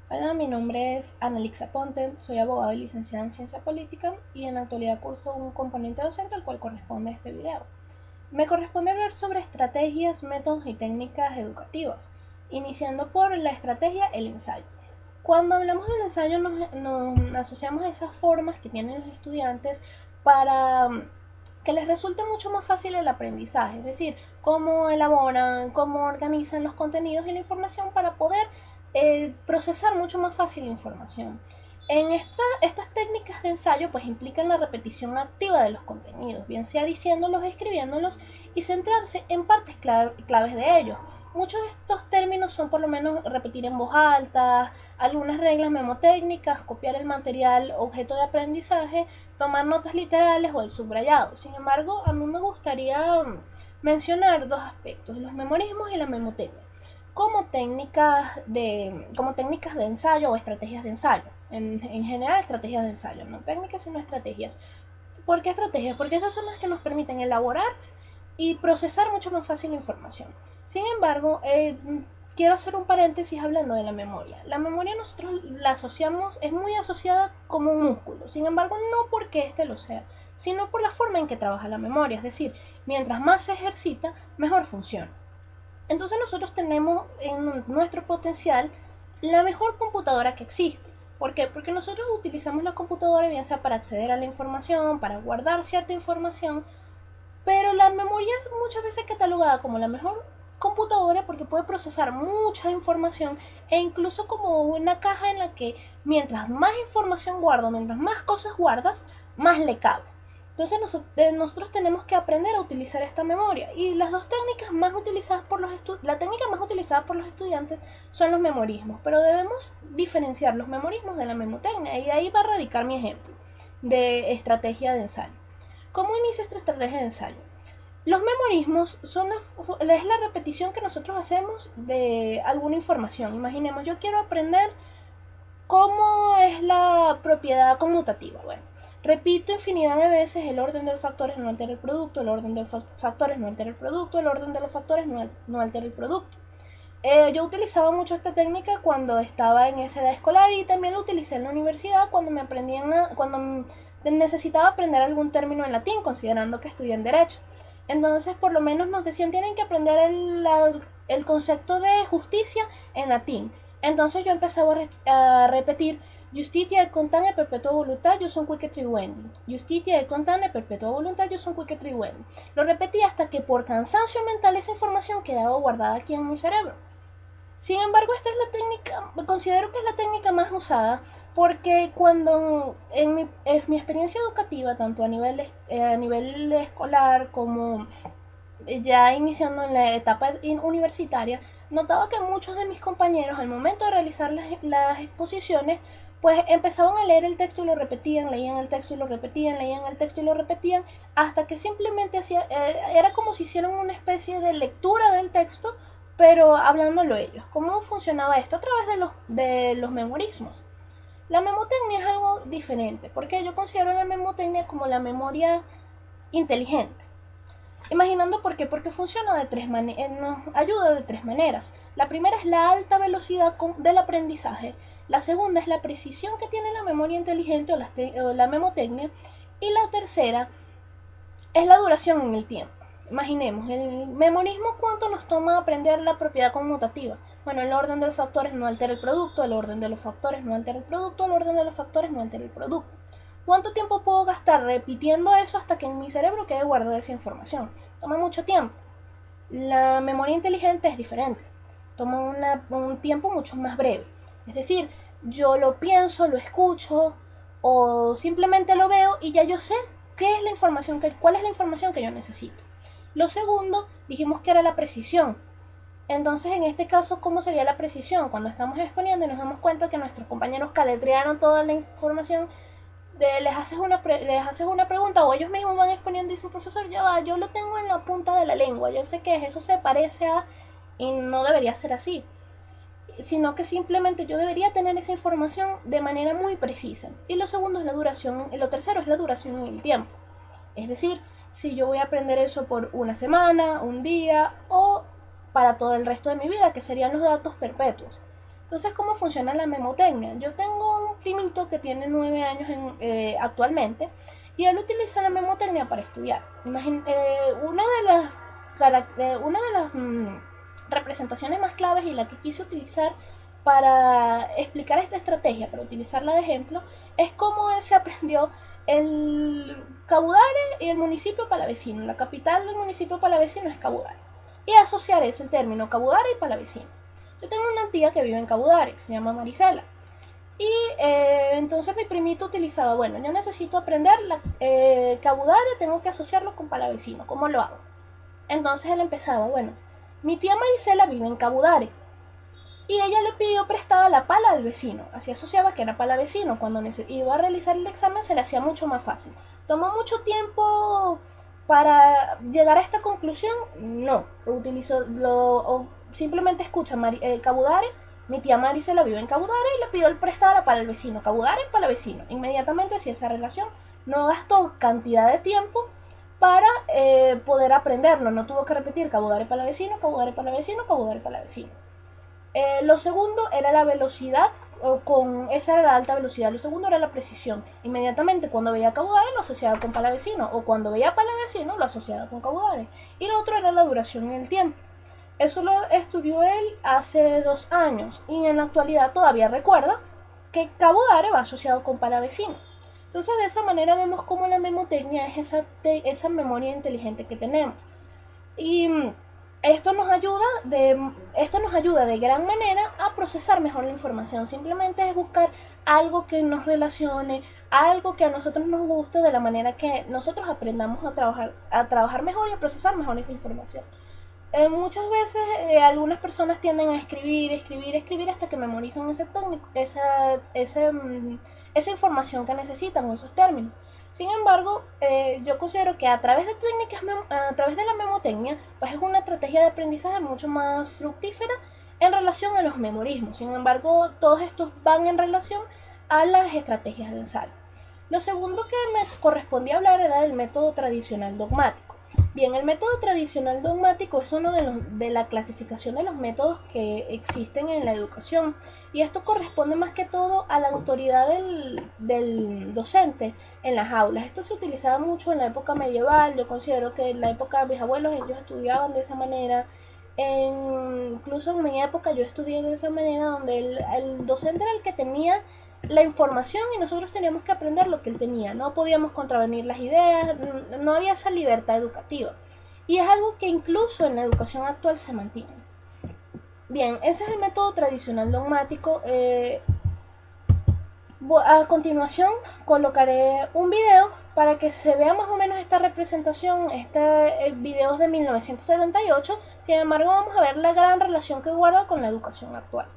Hola, mi nombre es Analixa Ponte, soy abogada y licenciada en Ciencia Política y en la actualidad curso un componente docente al cual corresponde este video. Me corresponde hablar sobre estrategias, métodos y técnicas educativas, iniciando por la estrategia, el ensayo. Cuando hablamos del ensayo nos asociamos a esas formas que tienen los estudiantes para que les resulte mucho más fácil el aprendizaje, es decir, cómo elaboran, cómo organizan los contenidos y la información para poder procesar mucho más fácil la información. Estas técnicas de ensayo pues implican la repetición activa de los contenidos, bien sea diciéndolos, escribiéndolos y centrarse en partes claves de ellos. Muchos de estos términos son por lo menos repetir en voz alta, algunas reglas memotécnicas, copiar el material objeto de aprendizaje, tomar notas literales o el subrayado. Sin embargo, a mí me gustaría mencionar dos aspectos, los memorismos y la memotecnia, como técnicas de ensayo o estrategias de ensayo. En general, estrategias de ensayo, no técnicas, sino estrategias. ¿Por qué estrategias? Porque esas son las que nos permiten elaborar y procesar mucho más fácil la información. Sin embargo, quiero hacer un paréntesis hablando de la memoria. La memoria nosotros la asociamos, es muy asociada como un músculo. Sin embargo, no porque este lo sea, sino por la forma en que trabaja la memoria. Es decir, mientras más se ejercita, mejor funciona. Entonces nosotros tenemos en nuestro potencial la mejor computadora que existe. ¿Por qué? Porque nosotros utilizamos la computadora bien sea para acceder a la información, para guardar cierta información, pero la memoria es muchas veces catalogada como la mejor computadora porque puede procesar mucha información e incluso como una caja en la que mientras más información guardo, mientras más cosas guardas, más le cabe. Entonces nosotros tenemos que aprender a utilizar esta memoria y las dos técnicas más utilizadas por la técnica más utilizada por los estudiantes son los memorismos, pero debemos diferenciar los memorismos de la memotecnia y de ahí va a radicar mi ejemplo de estrategia de ensayo. ¿Cómo inicia esta estrategia de ensayo? Los memorismos es la repetición que nosotros hacemos de alguna información. Imaginemos, yo quiero aprender cómo es la propiedad conmutativa. Bueno, repito infinidad de veces el orden de los factores no altera el producto, el orden de los factores no altera el producto, el orden de los factores no altera el producto. Yo utilizaba mucho esta técnica cuando estaba en esa edad escolar y también lo utilicé en la universidad cuando necesitaba aprender algún término en latín, considerando que estudié en Derecho. Entonces, por lo menos nos decían, tienen que aprender el concepto de justicia en latín. Entonces yo empezaba a repetir Justitia et contane perpetua voluntatis sunt quic tribuendi. Justitia et contane perpetua voluntatis sunt quic tribuendi. Lo repetí hasta que por cansancio mental esa información quedaba guardada aquí en mi cerebro. Sin embargo, esta es la técnica, considero que es la técnica más usada porque cuando en mi experiencia educativa, tanto a nivel escolar como ya iniciando en la etapa universitaria, notaba que muchos de mis compañeros al momento de realizar las exposiciones, pues empezaban a leer el texto y lo repetían, leían el texto y lo repetían, leían el texto y lo repetían, hasta que simplemente era como si hicieran una especie de lectura del texto, pero hablándolo ellos. ¿Cómo funcionaba esto? A través de los memorismos. La memotecnia es algo diferente, porque yo considero la memotecnia como la memoria inteligente. Imaginando por qué, porque funciona nos ayuda de tres maneras. La primera es la alta velocidad del aprendizaje, la segunda es la precisión que tiene la memoria inteligente o la memotecnia, y la tercera es la duración en el tiempo. Imaginemos, el memorismo, ¿cuánto nos toma aprender la propiedad conmutativa? Bueno, el orden de los factores no altera el producto, el orden de los factores no altera el producto, el orden de los factores no altera el producto. ¿Cuánto tiempo puedo gastar repitiendo eso hasta que en mi cerebro quede guardada esa información? Toma mucho tiempo. La memoria inteligente es diferente. Toma un tiempo mucho más breve. Es decir, yo lo pienso, lo escucho o simplemente lo veo y ya yo sé cuál es la información que yo necesito. Lo segundo, dijimos que era la precisión. Entonces, en este caso, ¿cómo sería la precisión? Cuando estamos exponiendo y nos damos cuenta que nuestros compañeros caletrearon toda la información, les haces una pregunta o ellos mismos van exponiendo y dicen, profesor, ya va, yo lo tengo en la punta de la lengua, yo sé que eso se parece a, y no debería ser así, sino que simplemente yo debería tener esa información de manera muy precisa. Y lo segundo es la duración, y lo tercero es la duración en el tiempo. Es decir, si yo voy a aprender eso por una semana, un día o para todo el resto de mi vida, que serían los datos perpetuos. Entonces, ¿cómo funciona la memotecnia? Yo tengo un primito que tiene 9 años actualmente y él utiliza la memotecnia para estudiar. Una de las representaciones más claves y la que quise utilizar para explicar esta estrategia, para utilizarla de ejemplo, es cómo él se aprendió el Cabudare y el municipio palavecino. La capital del municipio palavecino es Cabudare. Y asociar ese el término Cabudare y palavecino. Yo tengo una tía que vive en Cabudare, se llama Marisela. Y entonces mi primito utilizaba, bueno, yo necesito aprender Cabudare, tengo que asociarlo con palavecino, ¿cómo lo hago? Entonces él empezaba, bueno, mi tía Marisela vive en Cabudare y ella le pidió prestada la pala al vecino, así asociaba que era palavecino. Cuando iba a realizar el examen se le hacía mucho más fácil. ¿Tomó mucho tiempo para llegar a esta conclusión? No, simplemente escucha Cabudare, mi tía Marisela vive en Cabudare y le pidió el prestada para el vecino, Cabudare para el vecino. Inmediatamente hacía esa relación, no gastó cantidad de tiempo para poder aprenderlo, no tuvo que repetir Cabudare para el vecino, Cabudare para el vecino, Cabudare para el vecino. Lo segundo era la velocidad, esa era la alta velocidad. Lo segundo era la precisión. Inmediatamente cuando veía Cabudare lo asociaba con palavecino, o cuando veía palavecino lo asociaba con Cabudare. Y lo otro era la duración en el tiempo. Eso lo estudió él hace 2 años y en la actualidad todavía recuerda que Cabudare va asociado con palavecino. Entonces de esa manera vemos cómo la memotecnia es esa memoria inteligente que tenemos. Y esto nos ayuda de gran manera a procesar mejor la información. Simplemente es buscar algo que nos relacione, algo que a nosotros nos guste, de la manera que nosotros aprendamos a trabajar mejor y a procesar mejor esa información. Muchas veces algunas personas tienden a escribir hasta que memorizan esa información que necesitan o esos términos. Sin embargo, yo considero que a través de la memotecnia, pues es una estrategia de aprendizaje mucho más fructífera en relación a los memorismos. Sin embargo, todos estos van en relación a las estrategias de ensayo. Lo segundo que me correspondía hablar era del método tradicional dogmático. Bien, el método tradicional dogmático es uno de la clasificación de los métodos que existen en la educación, y esto corresponde más que todo a la autoridad del docente en las aulas. Esto se utilizaba mucho en la época medieval. Yo considero que en la época de mis abuelos ellos estudiaban de esa manera. Incluso en mi época yo estudié de esa manera, donde el docente era el que tenía la información y nosotros teníamos que aprender lo que él tenía. No podíamos contravenir las ideas, no había esa libertad educativa. Y es algo que incluso en la educación actual se mantiene. Bien, ese es el método tradicional dogmático. A continuación colocaré un video para que se vea más o menos esta representación. Este video es de 1978, sin embargo vamos a ver la gran relación que guarda con la educación actual.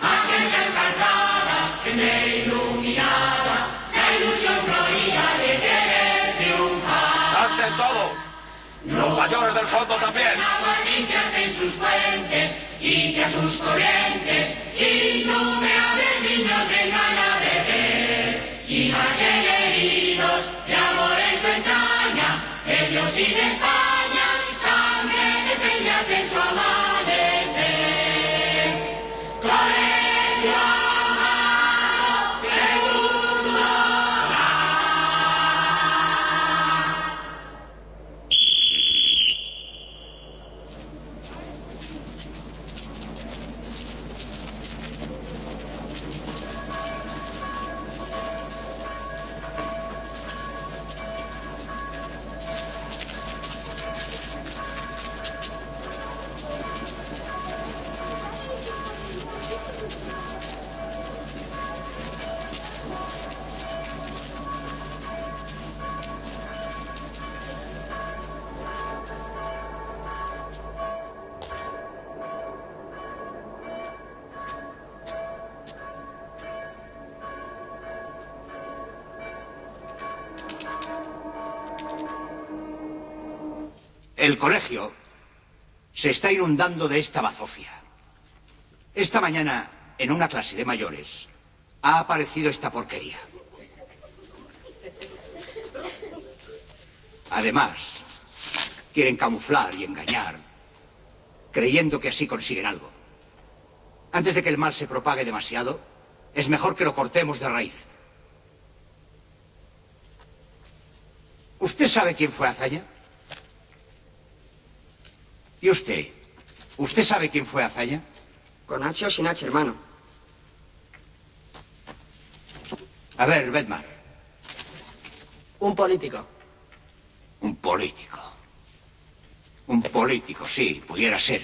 Más que anchas calzadas, ¡Canten todos! ¡Los mayores del fondo también! Aguas limpias en sus fuentes y que a sus corrientes innumerables niños vengan a beber y marchen heridos de amor en su entraña, de Dios y de España, sangre de estrellas en su amanecer. Colegio amado, segundo El colegio se está inundando de esta bazofia. Esta mañana, en una clase de mayores, ha aparecido esta porquería. Además, quieren camuflar y engañar, creyendo que así consiguen algo. Antes de que el mal se propague demasiado, es mejor que lo cortemos de raíz. ¿Usted sabe quién fue Azaña? ¿Y usted? ¿Usted sabe quién fue Azaña? Con H o sin H, hermano. A ver, Bedmar. Un político. Un político. Un político, sí, pudiera ser.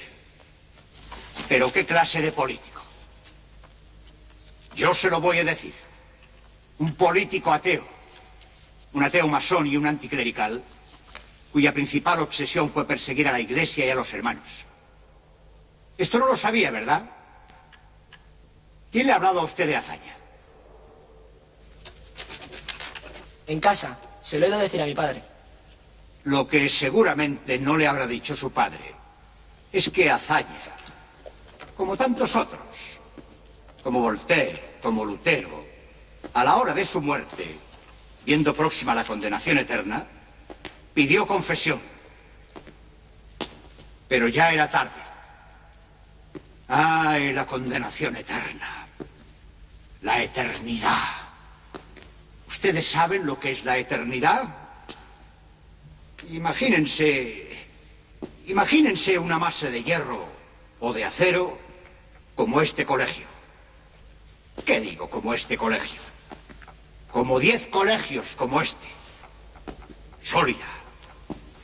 Pero ¿qué clase de político? Yo se lo voy a decir. Un político ateo. Un ateo masón y un anticlerical, cuya principal obsesión fue perseguir a la Iglesia y a los hermanos. Esto no lo sabía, ¿verdad? ¿Quién le ha hablado a usted de Azaña? En casa. Se lo he ido a decir a mi padre. Lo que seguramente no le habrá dicho su padre es que Azaña, como tantos otros, como Voltaire, como Lutero, a la hora de su muerte, viendo próxima la condenación eterna, pidió confesión. Pero ya era tarde. ¡Ay, la condenación eterna! La eternidad. ¿Ustedes saben lo que es la eternidad? Imagínense una masa de hierro o de acero como este colegio. ¿Qué digo como este colegio? Como 10 colegios como este. Sólida,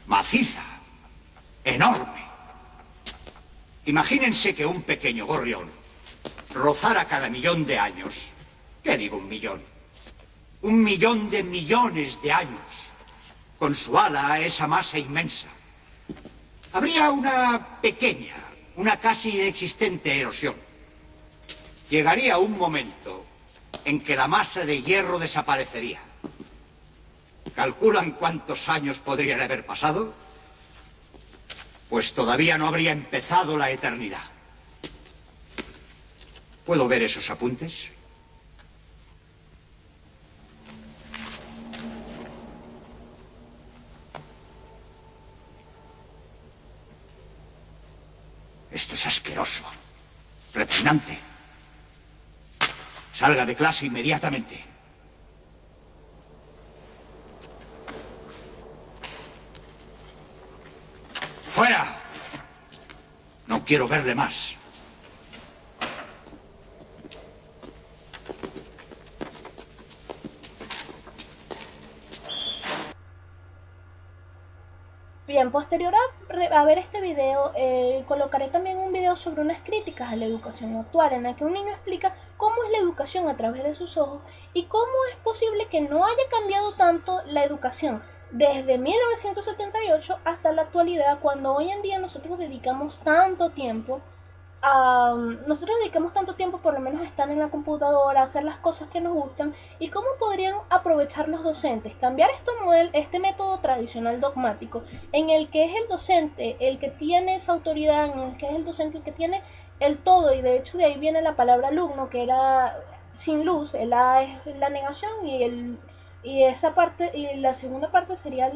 maciza, enorme. Imagínense que un pequeño gorrión rozara cada millón de años. ¿Qué digo un millón? 1.000.000 de millones de años con su ala a esa masa inmensa. Habría una pequeña, una casi inexistente erosión. Llegaría un momento en que la masa de hierro desaparecería. ¿Calculan cuántos años podrían haber pasado? Pues todavía no habría empezado la eternidad. ¿Puedo ver esos apuntes? Esto es asqueroso, repugnante. Salga de clase inmediatamente. ¡Fuera! No quiero verle más. Bien, posterior a ver este video, colocaré también un video sobre unas críticas a la educación actual, en la que un niño explica cómo es la educación a través de sus ojos y cómo es posible que no haya cambiado tanto la educación desde 1978 hasta la actualidad, cuando hoy en día nosotros dedicamos tanto tiempo nosotros dedicamos tanto tiempo por lo menos a estar en la computadora, a hacer las cosas que nos gustan, y cómo podrían aprovechar los docentes, cambiar este método tradicional dogmático, en el que es el docente el que tiene esa autoridad, en el que es el docente el que tiene el todo, y de hecho de ahí viene la palabra alumno, que era sin luz, el A es la negación y esa parte, y la segunda parte sería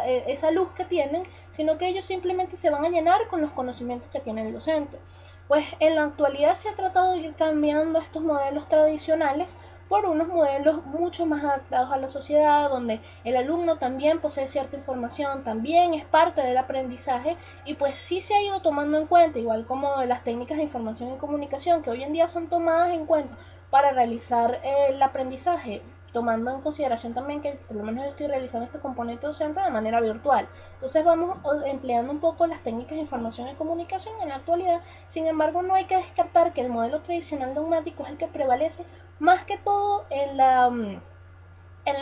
esa luz que tienen, sino que ellos simplemente se van a llenar con los conocimientos que tiene el docente. Pues en la actualidad se ha tratado de ir cambiando estos modelos tradicionales por unos modelos mucho más adaptados a la sociedad, donde el alumno también posee cierta información, también es parte del aprendizaje, y pues sí se ha ido tomando en cuenta, igual como las técnicas de información y comunicación, que hoy en día son tomadas en cuenta para realizar el aprendizaje, tomando en consideración también que por lo menos yo estoy realizando este componente docente de manera virtual. Entonces vamos empleando un poco las técnicas de información y comunicación en la actualidad. Sin embargo, no hay que descartar que el modelo tradicional dogmático es el que prevalece más que todo en la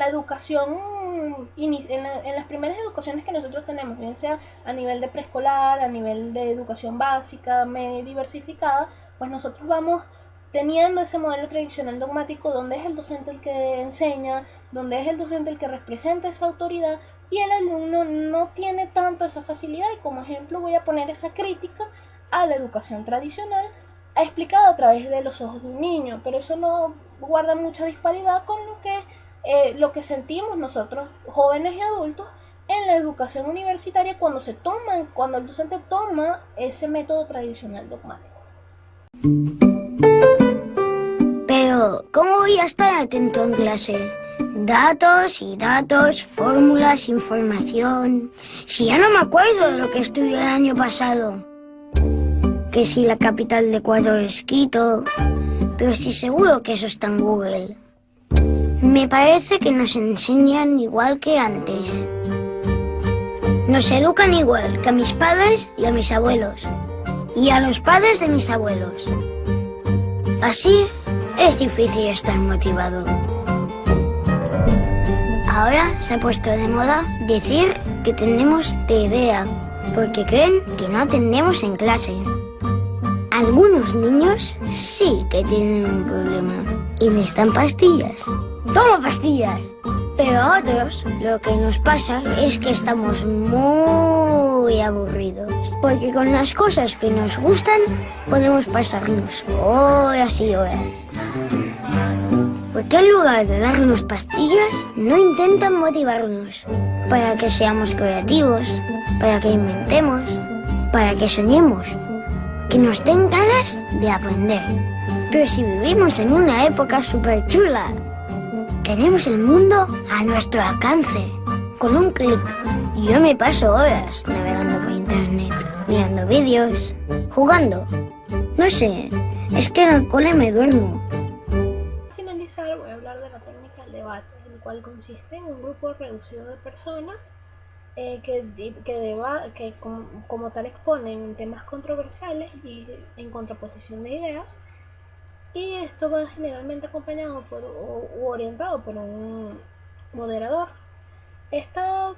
educación, en las primeras educaciones que nosotros tenemos, bien sea a nivel de preescolar, a nivel de educación básica, media y diversificada, pues nosotros vamos teniendo ese modelo tradicional dogmático donde es el docente el que enseña, donde es el docente el que representa esa autoridad, y el alumno no tiene tanto esa facilidad. Y como ejemplo voy a poner esa crítica a la educación tradicional explicada a través de los ojos de un niño, pero eso no guarda mucha disparidad con lo que sentimos nosotros, jóvenes y adultos, en la educación universitaria cuando el docente toma ese método tradicional dogmático. Pero, ¿cómo voy a estar atento en clase? Datos y datos, fórmulas, información. Si ya no me acuerdo de lo que estudié el año pasado. Que si la capital de Ecuador es Quito, pero estoy seguro que eso está en Google. Me parece que nos enseñan igual que antes. Nos educan igual que a mis padres y a mis abuelos. Y a los padres de mis abuelos. Así es difícil estar motivado. Ahora se ha puesto de moda decir que tenemos TDA, porque creen que no atendemos en clase. Algunos niños sí que tienen un problema y les dan pastillas. ¡Todo pastillas! Pero a otros lo que nos pasa es que estamos muy aburridos. Porque con las cosas que nos gustan podemos pasarnos horas y horas. ¿Por qué en lugar de darnos pastillas no intentan motivarnos? Para que seamos creativos, para que inventemos, para que soñemos, que nos den ganas de aprender. Pero si vivimos en una época súper chula, tenemos el mundo a nuestro alcance, con un clic. Yo me paso horas navegando por internet, mirando vídeos, jugando. No sé, es que en el cole me duermo. Para finalizar, voy a hablar de la técnica del debate, el cual consiste en un grupo reducido de personas que como tal exponen temas controversiales y en contraposición de ideas, y esto va generalmente acompañado o orientado por un moderador. Esta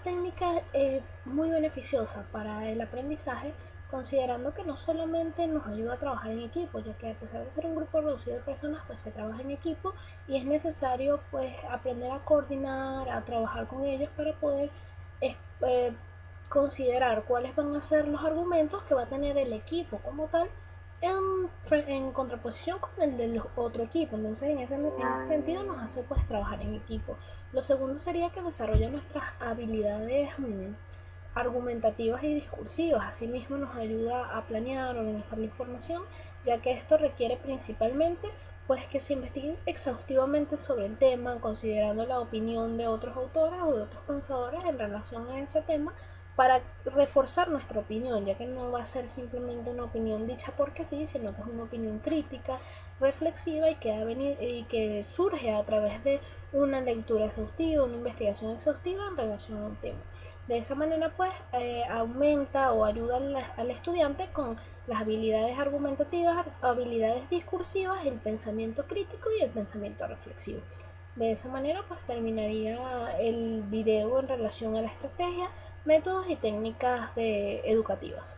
técnica es muy beneficiosa para el aprendizaje, considerando que no solamente nos ayuda a trabajar en equipo, ya que a pesar de ser un grupo reducido de personas, pues se trabaja en equipo y es necesario pues aprender a coordinar, a trabajar con ellos para poder considerar cuáles van a ser los argumentos que va a tener el equipo como tal en contraposición con el del otro equipo. Entonces en ese sentido nos hace pues trabajar en equipo. Lo segundo sería que desarrolla nuestras habilidades argumentativas y discursivas. Asimismo nos ayuda a planear, organizar la información, ya que esto requiere principalmente pues que se investigue exhaustivamente sobre el tema, considerando la opinión de otros autores o de otros pensadores en relación a ese tema, para reforzar nuestra opinión, ya que no va a ser simplemente una opinión dicha porque sí, sino que es una opinión crítica, reflexiva y que surge a través de una lectura exhaustiva, una investigación exhaustiva en relación a un tema. De esa manera pues aumenta o ayuda al estudiante con las habilidades argumentativas, habilidades discursivas, el pensamiento crítico y el pensamiento reflexivo. De esa manera pues terminaría el video en relación a la estrategia, métodos y técnicas educativas.